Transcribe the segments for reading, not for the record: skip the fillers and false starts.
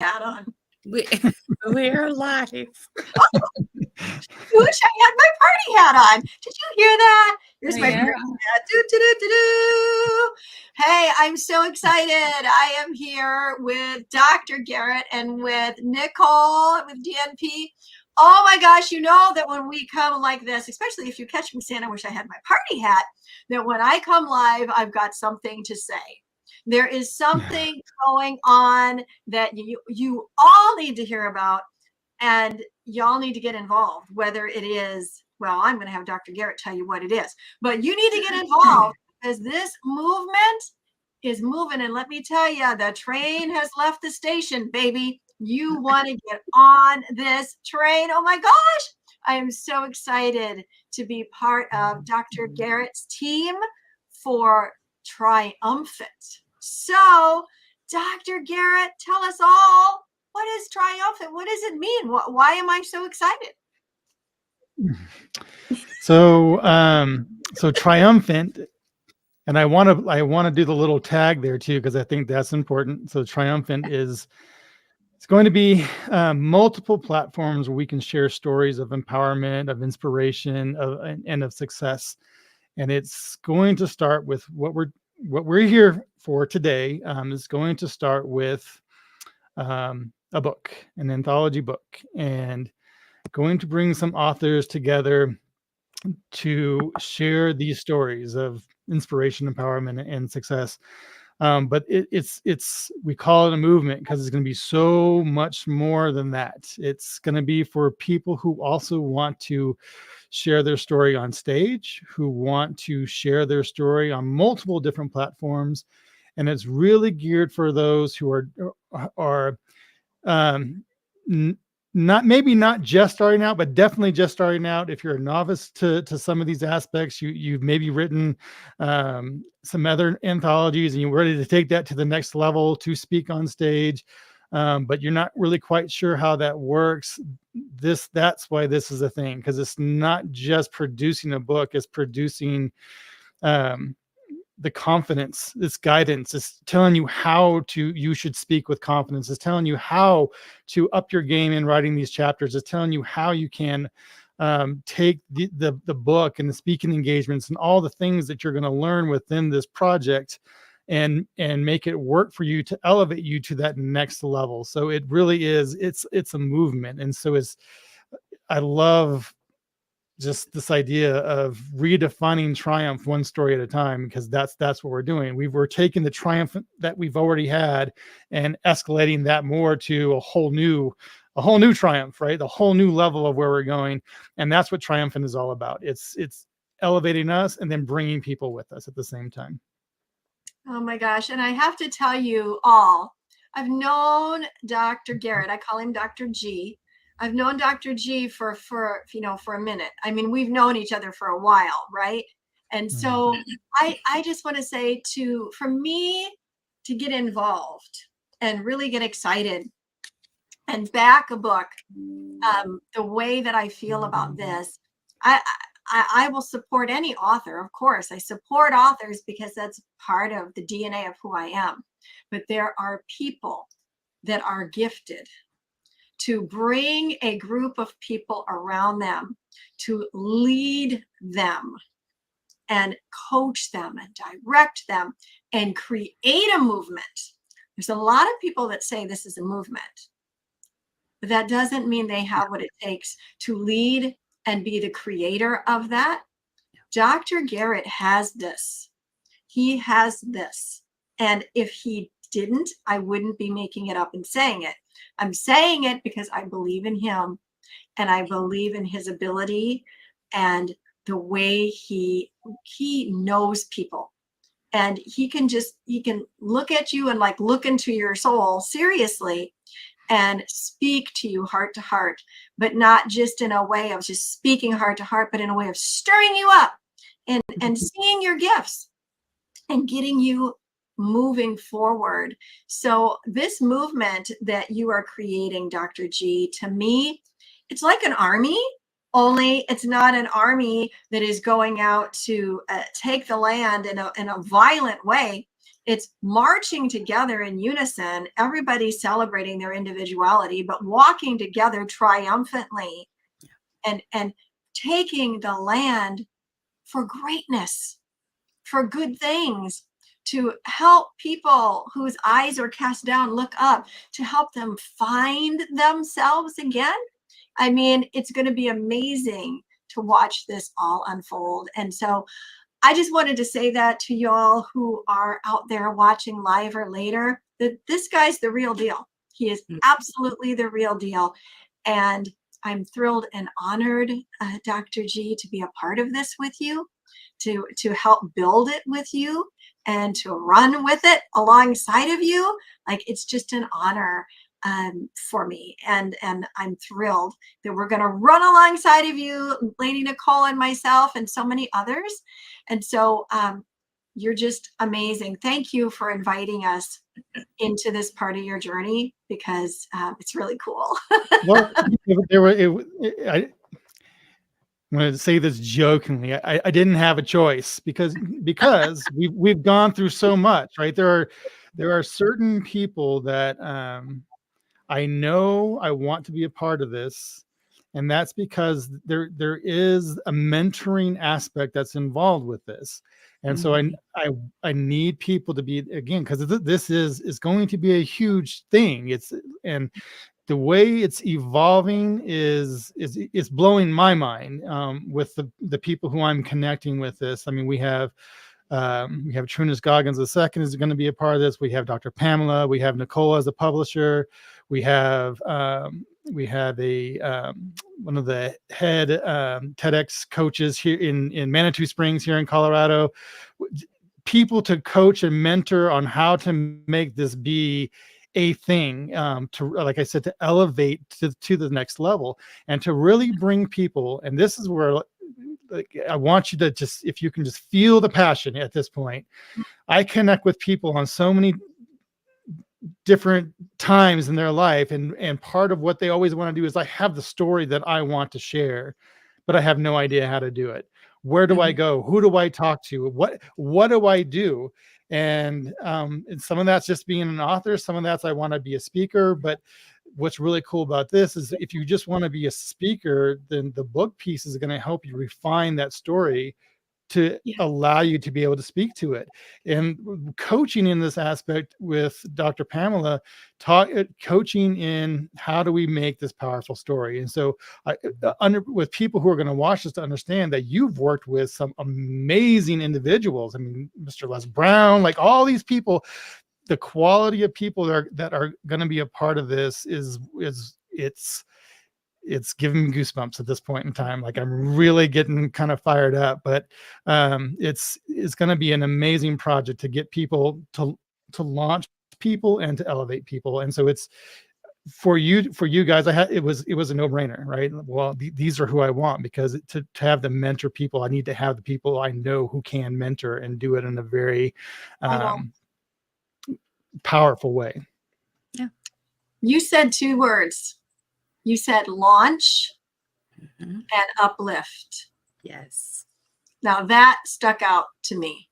hat on. We, we're live. Wish I had my party hat on. Did you hear that? Here's my Yeah. party hat. Do, do, do, do, do. Hey, I'm so excited. I am here with Dr. Garrett and with Nicole with DNP. Oh my gosh, you know that when we come like this, especially if you catch me saying I wish I had my party hat, that when I come live, I've got something to say. There is something going on that you all need to hear about, and y'all need to get involved, whether it is, well, I'm going to have Dr. Garrett tell you what it is, but you need to get involved because this movement is moving. And let me tell you, the train has left the station, baby. You want to get on this train. Oh my gosh. I am so excited to be part of Dr. Garrett's team for Triumphant. So, Dr. Garrett, tell us all, what is Triumphant? What does it mean? Why am I so excited? So Triumphant, and I want to do the little tag there too, because I think that's important. So Triumphant it's going to be multiple platforms where we can share stories of empowerment, of inspiration, and of success. And it's going to start with what we're here for today. Is going to start with a book, an anthology book, and going to bring some authors together to share these stories of inspiration, empowerment, and success. But it's we call it a movement because it's going to be so much more than that. It's going to be for people who also want to share their story on stage, who want to share their story on multiple different platforms, and it's really geared for those who are not just starting out, but definitely just starting out. If you're a novice to some of these aspects, you've maybe written some other anthologies and you're ready to take that to the next level to speak on stage, but you're not really quite sure how that works. That's why this is a thing, because it's not just producing a book, it's producing the confidence, this guidance, is telling you how you should speak with confidence. It's telling you how to up your game in writing these chapters. It's telling you how you can take the book and the speaking engagements and all the things that you're going to learn within this project and make it work for you to elevate you to that next level. So it really is, it's a movement. And so I love just this idea of redefining triumph one story at a time, because that's what we're doing. We're taking the triumph that we've already had and escalating that more to a whole new triumph, right? The whole new level of where we're going. And that's what Triumphant is all about. It's elevating us and then bringing people with us at the same time. Oh my gosh. And I have to tell you all, I've known Dr. Garrett. I call him Dr. G. I've known Dr. G for a minute. I mean, we've known each other for a while, right? And so I just want to say for me to get involved and really get excited and back a book, the way that I feel about this, I will support any author. Of course, I support authors because that's part of the DNA of who I am. But there are people that are gifted to bring a group of people around them, to lead them and coach them and direct them and create a movement. There's a lot of people that say this is a movement, but that doesn't mean they have what it takes to lead and be the creator of that. Dr. Garrett has this. He has this. And if he didn't, I wouldn't be making it up and saying it. I'm saying it because I believe in him and I believe in his ability and the way he knows people. And he can look at you and like look into your soul seriously and speak to you heart to heart, but not just in a way of just speaking heart to heart, but in a way of stirring you up and seeing your gifts and getting you moving forward. So this movement that you are creating, Dr. G, to me, it's like an army, only it's not an army that is going out to take the land in a violent way. It's marching together in unison, everybody celebrating their individuality, but walking together triumphantly and taking the land for greatness, for good things, to help people whose eyes are cast down look up, to help them find themselves again. I mean, it's going to be amazing to watch this all unfold. And so I just wanted to say that to y'all who are out there watching live or later, that this guy's the real deal. He is absolutely the real deal. And I'm thrilled and honored, Dr. G, to be a part of this with you, to help build it with you and to run with it alongside of you. Like, it's just an honor for me. And I'm thrilled that we're going to run alongside of you, Lady Nicole and myself and so many others. And so you're just amazing. Thank you for inviting us into this part of your journey, because it's really cool. Well, I'm going to say this jokingly. I didn't have a choice because we've gone through so much, right? There are certain people that I know I want to be a part of this, and that's because there is a mentoring aspect that's involved with this. And so I need people to be, again, because this is going to be a huge thing. And the way it's evolving is blowing my mind with the people who I'm connecting with this. I mean, we have Trunis Goggins II is going to be a part of this. We have Dr. Pamela. We have Nicole as a publisher. We have a one of the head TEDx coaches here in Manitou Springs here in Colorado. People to coach and mentor on how to make this be a thing, to, like I said, to elevate to the next level and to really bring people. And this is where, like, I want you to just, if you can just feel the passion at this point. I connect with people on so many different times in their life, and part of what they always want to do is, I have the story that I want to share, but I have no idea how to do it. Where do I go? Who do I talk to? What do I do? And some of that's just being an author. Some of that's I want to be a speaker. But what's really cool about this is, if you just want to be a speaker, then the book piece is going to help you refine that story to allow you to be able to speak to it. And coaching in this aspect with Dr. Pamela, coaching in how do we make this powerful story. And so with people who are going to watch this, to understand that you've worked with some amazing individuals. I mean, Mr. Les Brown, like all these people, the quality of people that are going to be a part of this it's giving me goosebumps at this point in time. Like, I'm really getting kind of fired up, but it's going to be an amazing project to get people to launch people and to elevate people. And so it's for you guys. It was a no-brainer, right? Well, these are who I want, because to have the mentor people, I need to have the people I know who can mentor and do it in a very powerful way. Yeah. You said two words. You said launch and uplift. Yes. Now that stuck out to me.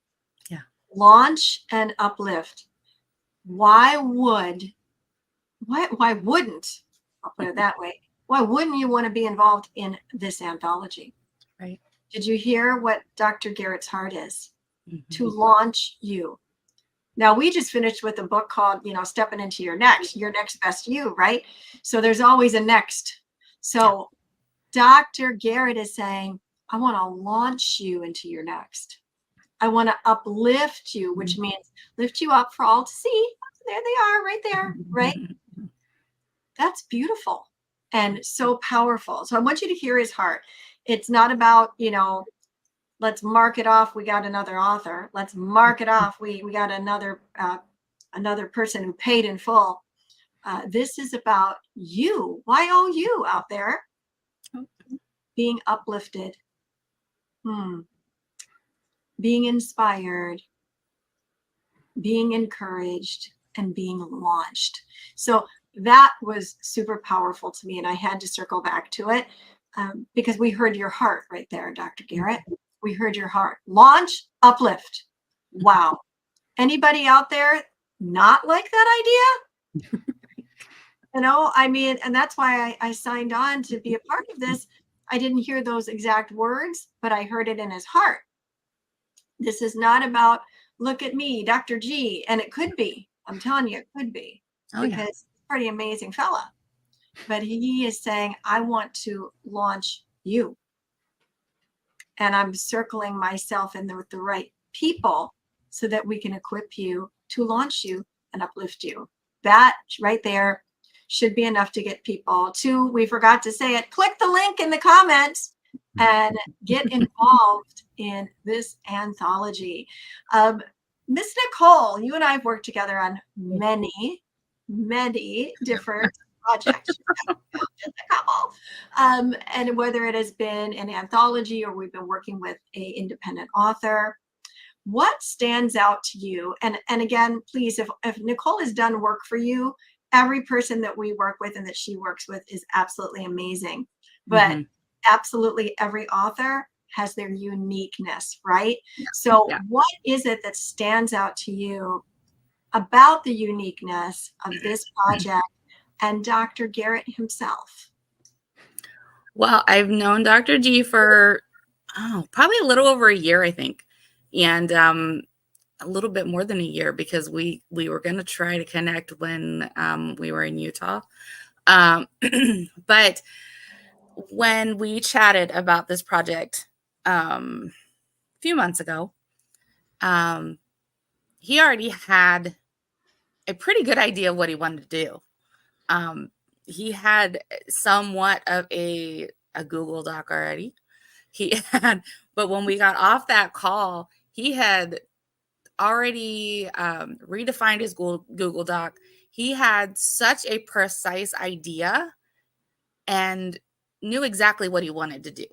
Yeah. Launch and uplift. Why wouldn't, I'll put it that way, why wouldn't you want to be involved in this anthology? Right. Did you hear what Dr. Garrett's heart is? To launch you. Now, we just finished with a book called, Stepping into Your Next Best You, right? So there's always a next. So Dr. Garrett is saying, I want to launch you into your next. I want to uplift you, which means lift you up for all to see. There they are, right there, right? That's beautiful and so powerful. So I want you to hear his heart. It's not about, let's mark it off. We got another author. Let's mark it off. We got another person who paid in full. This is about you, YOU out there, being uplifted, being inspired, being encouraged, and being launched. So that was super powerful to me, and I had to circle back to it because we heard your heart right there, Dr. Garrett. We heard your heart. Launch, uplift. Wow. Anybody out there not like that idea? I mean, and that's why I signed on to be a part of this. I didn't hear those exact words, but I heard it in his heart. This is not about, look at me, Dr. G. And it could be, I'm telling you, it could be, because he's a pretty amazing fella. But he is saying, I want to launch you. And I'm circling myself in with the right people so that we can equip you to launch you and uplift you. That right there should be enough to get people to, we forgot to say it, click the link in the comments and get involved in this anthology. Miss Nicole, you and I have worked together on many different projects. Just a couple. And whether it has been an anthology or we've been working with an independent author, what stands out to you? And again, please, if Nicole has done work for you, every person that we work with and that she works with is absolutely amazing. But absolutely every author has their uniqueness, right? So what is it that stands out to you about the uniqueness of this project and Dr. Garrett himself? Well, I've known Dr. G for probably a little over a year, I think. And a little bit more than a year, because we were going to try to connect when we were in Utah. But when we chatted about this project a few months ago, he already had a pretty good idea of what he wanted to do. He had somewhat of a Google Doc already. But when we got off that call, he had already redefined his Google Doc. He had such a precise idea and knew exactly what he wanted to do.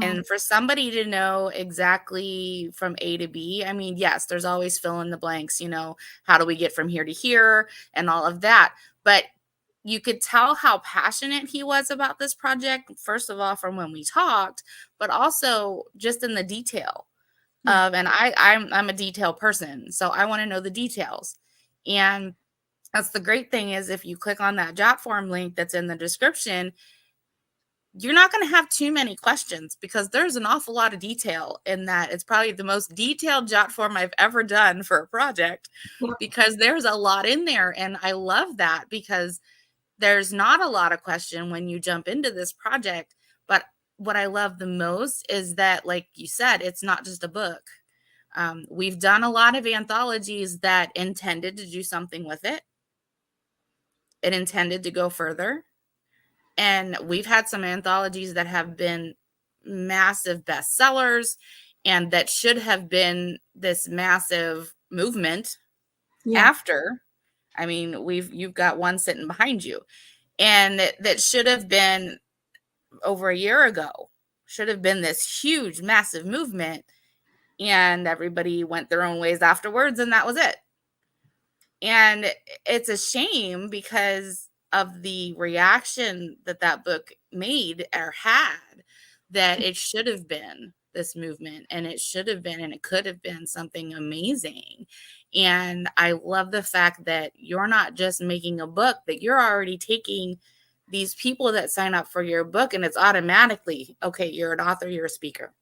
And for somebody to know exactly from A to B, I mean, yes, there's always fill in the blanks, how do we get from here to here and all of that. But you could tell how passionate he was about this project, first of all, from when we talked, but also just in the detail. And I'm a detail person, so I want to know the details. And that's the great thing, is if you click on that job form link that's in the description, you're not going to have too many questions, because there's an awful lot of detail in that. It's probably the most detailed jot form I've ever done for a project, because there's a lot in there. And I love that, because there's not a lot of question when you jump into this project. But what I love the most is that, like you said, it's not just a book. We've done a lot of anthologies that intended to do something with it. It intended to go further. And we've had some anthologies that have been massive bestsellers and that should have been this massive movement after. I mean, you've got one sitting behind you, and that should have been over a year ago, should have been this huge, massive movement. And everybody went their own ways afterwards, and that was it. And it's a shame, because of the reaction that book made or had, that it should have been this movement, and it should have been, and it could have been something amazing. And I love the fact that you're not just making a book, that you're already taking these people that sign up for your book, and it's automatically, okay, you're an author, you're a speaker.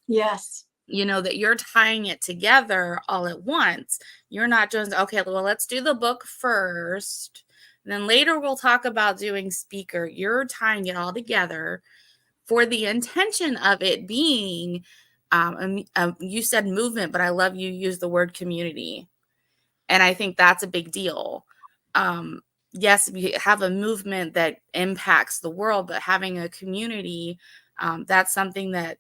Yes. That you're tying it together all at once. You're not just, okay, well, let's do the book first, then later we'll talk about doing speaker. You're tying it all together for the intention of it being, you said movement, but I love you use the word community. And I think that's a big deal. Yes, we have a movement that impacts the world, but having a community, that's something that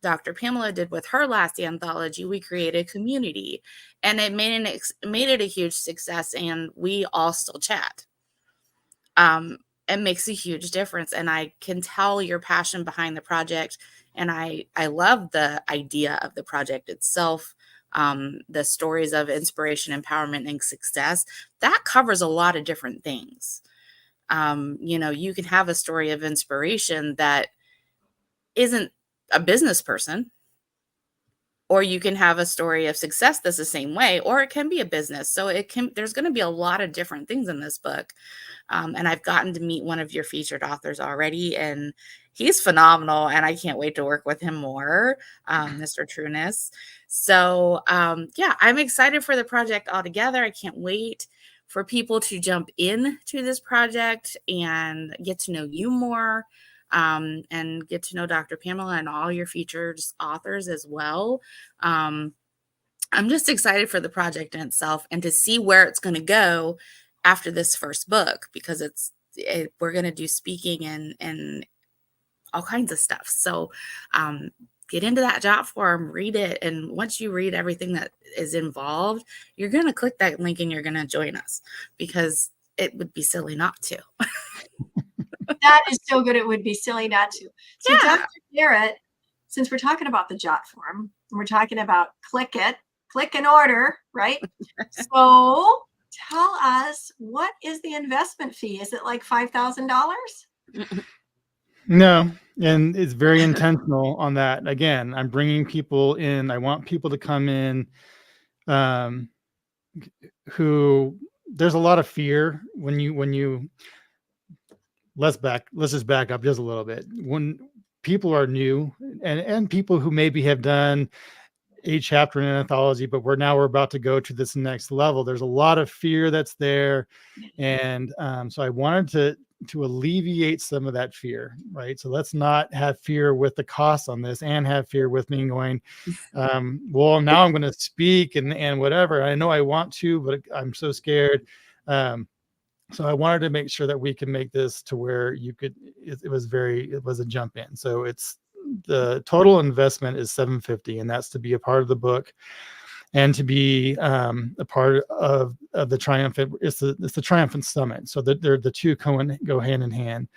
Dr. Pamela did with her last anthology. We created community, and it made it a huge success, and we all still chat. It makes a huge difference, and I can tell your passion behind the project, and I love the idea of the project itself. The stories of inspiration, empowerment, and success, that covers a lot of different things. You can have a story of inspiration that isn't a business person. or you can have a story of success that's the same way, or it can be a business. So there's going to be a lot of different things in this book. And I've gotten to meet one of your featured authors already, and he's phenomenal, and I can't wait to work with him more, Mr. Trueness. So yeah, I'm excited for the project altogether. I can't wait for people to jump into this project and get to know you more, and get to know Dr. Pamela and all your featured authors as well. I'm just excited for the project in itself and to see where it's going to go after this first book, because we're going to do speaking and all kinds of stuff. So get into that job form, read it. And once you read everything that is involved, you're going to click that link and you're going to join us, because it would be silly not to. That is so good. It would be silly not to. So Yeah. Dr. Garrett, since we're talking about the jot form, and we're talking about click in order, right? So tell us, what is the investment fee? Is it like $5,000? No, and it's very intentional on that. Again, I'm bringing people in. I want people to come in who there's a lot of fear when you let's just back up just a little bit. When people are new and people who maybe have done a chapter in an anthology, but we're about to go to this next level, there's a lot of fear that's there. And so I wanted to alleviate some of that fear, right? So let's not have fear with the cost on this and have fear with me going, well, now I'm going to speak and whatever. I know I want to, but I'm so scared. So I wanted to make sure that we can make this to where you could, it was a jump in. So it's, the total investment is $750, and that's to be a part of the book and to be a part of the Triumphant. It's the Triumphant Summit. So they're the two go hand in hand,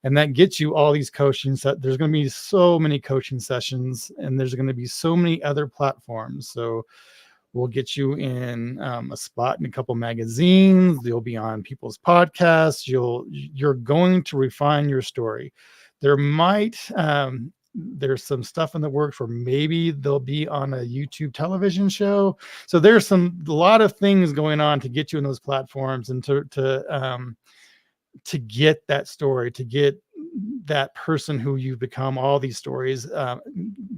and that gets you all these coaching. There's going to be so many coaching sessions, and there's going to be so many other platforms. So we'll get you in a spot in a couple magazines. You'll be on people's podcasts. You're going to refine your story. There might there's some stuff in the works where maybe they'll be on a YouTube television show. So there's a lot of things going on to get you in those platforms and to get that story, to get that person who you've become, all these stories,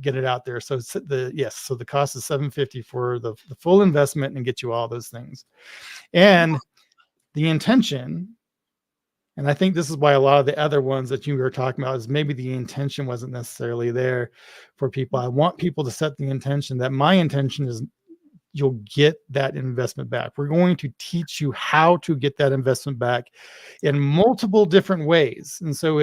get it out there. So so the cost is $750 for the full investment and get you all those things. And the intention, and I think this is why a lot of the other ones that you were talking about is maybe the intention wasn't necessarily there for people. I want people to set the intention that my intention is you'll get that investment back. We're going to teach you how to get that investment back in multiple different ways. And so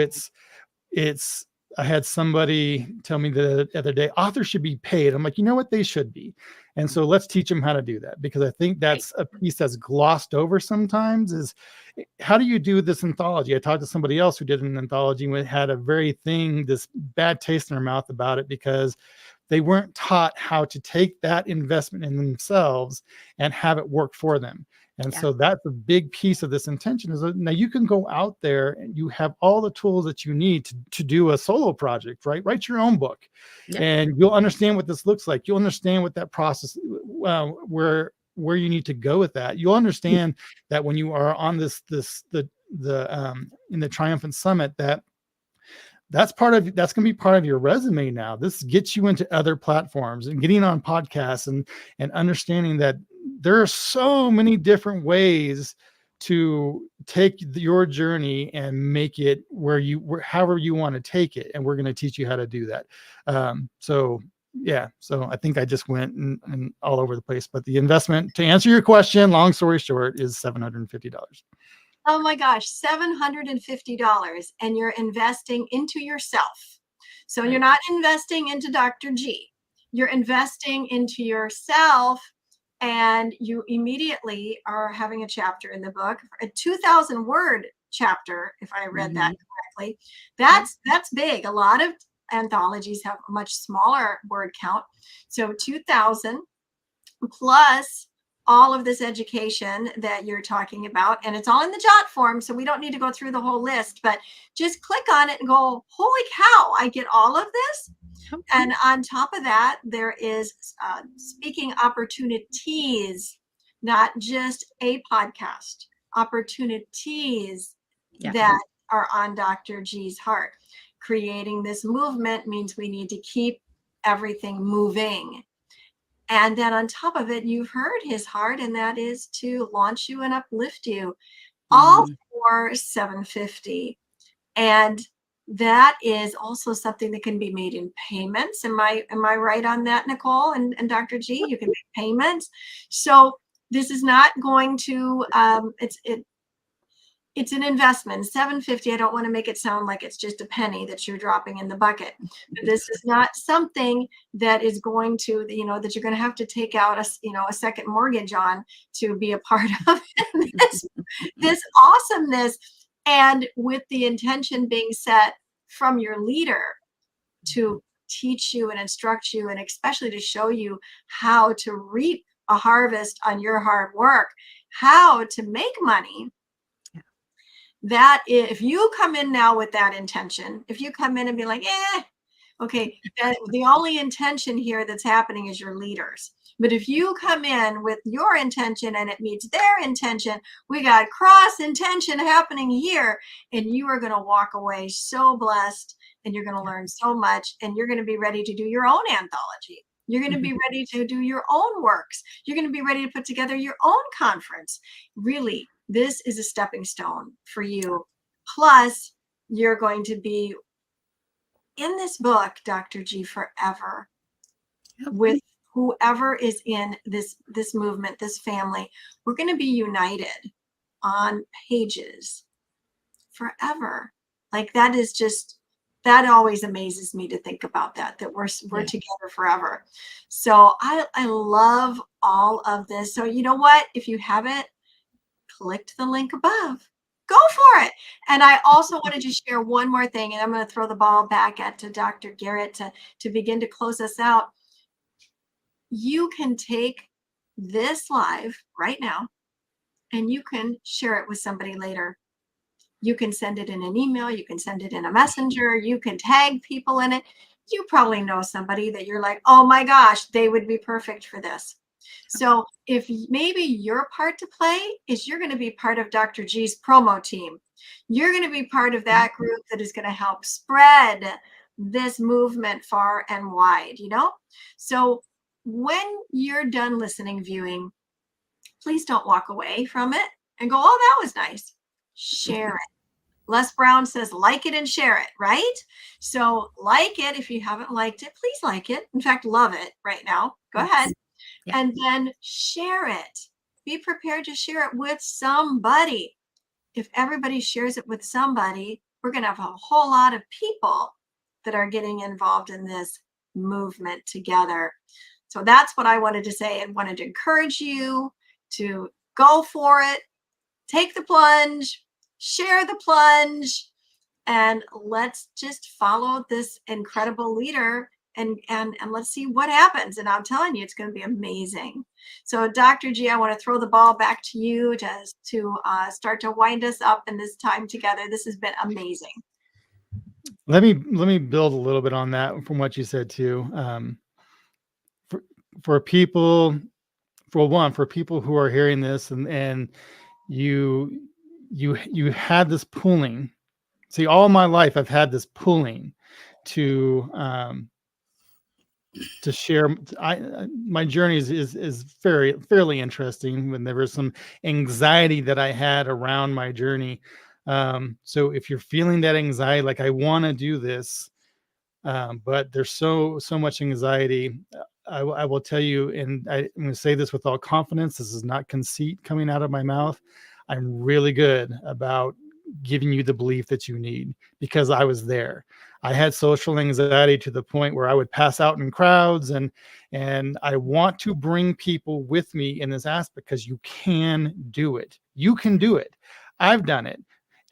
I had somebody tell me the other day, authors should be paid. I'm like, you know what? They should be. And so let's teach them how to do that, because I think that's a piece that's glossed over sometimes, is how do you do this anthology? I talked to somebody else who did an anthology and had this bad taste in their mouth about it because they weren't taught how to take that investment in themselves and have it work for them. And so that's a big piece of this intention, is that now you can go out there and you have all the tools that you need to do a solo project, right? Write your own book, and you'll understand what this looks like. You'll understand what that process, where you need to go with that. You'll understand that when you are on in the Triumphant Summit, that's going to be part of your resume now. This gets you into other platforms and getting on podcasts and understanding that there are so many different ways to take your journey and make it however you want to take it. And we're going to teach you how to do that. So I think I just went and all over the place, but the investment, to answer your question, long story short, is $750. Oh my gosh, $750, and you're investing into yourself. So you're not investing into Dr. G. You're investing into yourself, and you immediately are having a chapter in the book, a 2,000 word chapter, if I read that correctly. That's big. A lot of anthologies have a much smaller word count. So 2,000 plus all of this education that you're talking about, and it's all in the jot form, so we don't need to go through the whole list, but just click on it and go, holy cow, I get all of this. And on top of that, there is speaking opportunities, not just a podcast, opportunities that are on Dr. G's heart. Creating this movement means we need to keep everything moving. And then on top of it, you've heard his heart, and that is to launch you and uplift you, all for $750. And that is also something that can be made in payments. Am I right on that, Nicole and Dr. G? You can make payments. So this is not going to it's an investment. $750. I don't want to make it sound like it's just a penny that you're dropping in the bucket. But this is not something that is going to, that you're going to have to take out a second mortgage on to be a part of this awesomeness. And with the intention being set from your leader to teach you and instruct you, and especially to show you how to reap a harvest on your hard work, how to make money. That if you come in now with that intention, if you come in and be like, okay, the only intention here that's happening is your leaders. But if you come in with your intention and it meets their intention, we got cross intention happening here, and you are going to walk away so blessed, and you're going to learn so much, and you're going to be ready to do your own anthology. You're going to be ready to do your own works. You're going to be ready to put together your own conference. Really, this is a stepping stone for you. Plus, you're going to be in this book, Dr. G, forever, with whoever is in this movement, this family. We're going to be united on pages forever. Like, that is just, that always amazes me to think about that we're together forever. So I love all of this. So you know what? If you haven't clicked the link above, go for it. And I also wanted to share one more thing, and I'm going to throw the ball back to Dr. Garrett to begin to close us out. You can take this live right now, and you can share it with somebody later. You can send it in an email. You can send it in a messenger. You can tag people in it. You probably know somebody that you're like, oh my gosh, they would be perfect for this. So if maybe your part to play is you're going to be part of Dr. G's promo team. You're going to be part of that group that is going to help spread this movement far and wide, So when you're done listening, viewing, please don't walk away from it and go, oh, that was nice. Share it. Les Brown says, like it and share it, right? So like it. If you haven't liked it, please like it. In fact, love it right now. Go ahead. Yeah. And then share it. Be prepared to share it with somebody. If everybody shares it with somebody, we're going to have a whole lot of people that are getting involved in this movement together. So that's what I wanted to say. I wanted to encourage you to go for it, take the plunge, share the plunge, and let's just follow this incredible leader and let's see what happens. And I'm telling you, it's going to be amazing. So Dr. G, I want to throw the ball back to you to start to wind us up in this time together. This has been amazing. Let me build a little bit on that from what you said too. For people who are hearing this and you had this pulling. See, all my life I've had this pulling to share. My journey is fairly interesting. When there was some anxiety that I had around my journey. So if you're feeling that anxiety, like I want to do this, but there's so much anxiety, I will tell you, and I'm going to say this with all confidence. This is not conceit coming out of my mouth. I'm really good about giving you the belief that you need, because I was there. I had social anxiety to the point where I would pass out in crowds, and I want to bring people with me in this aspect, because you can do it. You can do it. I've done it.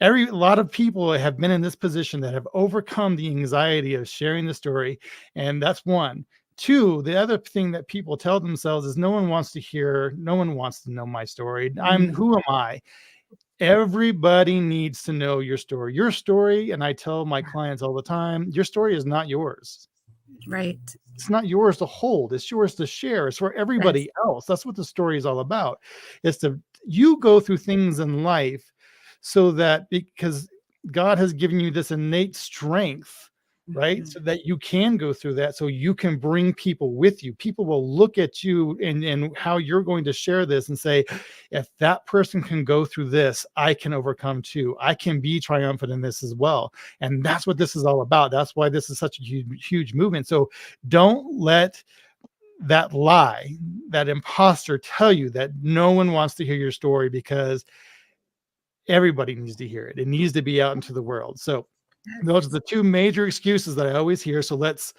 A lot of people have been in this position that have overcome the anxiety of sharing the story. And that's one. Two, the other thing that people tell themselves is no one wants to know my story. Who am I? Everybody needs to know your story. And I tell my clients all the time, your story is not yours. Right. It's not yours to hold. It's yours to share. It's for everybody else. That's what the story is all about. It's to you go through things in life so that because God has given you this innate strength, right? Mhm. So that you can go through that, so you can bring people with you. People will look at you and how you're going to share this and say, if that person can go through this, I can overcome too. I can be triumphant in this as well. And that's what this is all about. That's why this is such a huge, huge movement. So don't let that lie, that imposter tell you that no one wants to hear your story, because everybody needs to hear it. It needs to be out into the world. So those are the two major excuses that I always hear. So let's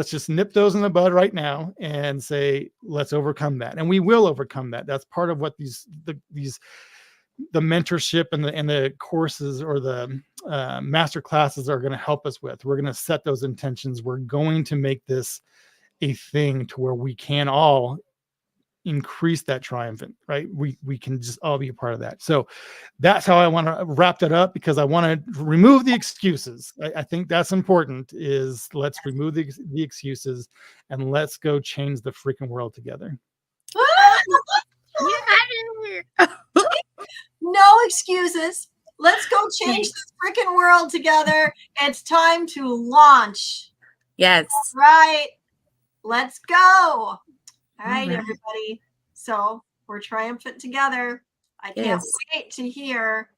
just nip those in the bud right now and say, let's overcome that. And we will overcome that. That's part of what the mentorship and the courses or the master classes are going to help us with. We're going to set those intentions. We're going to make this a thing to where we can all increase that triumphant, right? We can just all be a part of that. So that's how I want to wrap that up, because I want to remove the excuses. I think that's important, is let's remove the excuses and let's go change the freaking world together. No excuses. Let's go change this freaking world together. It's time to launch. Yes. All right. Let's go. All right, everybody. So we're triumphant together. I can't wait to hear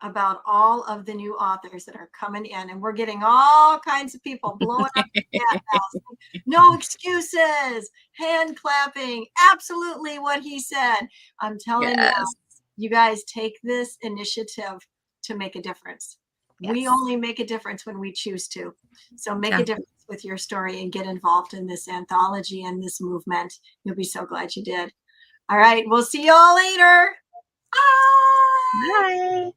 about all of the new authors that are coming in, and we're getting all kinds of people blowing up the chat now. No excuses, hand clapping, absolutely what he said. I'm telling you, you guys take this initiative to make a difference. We only make a difference when we choose to. So make a difference with your story and get involved in this anthology and this movement. You'll be so glad you did. All right, we'll see you all later. Bye. Bye.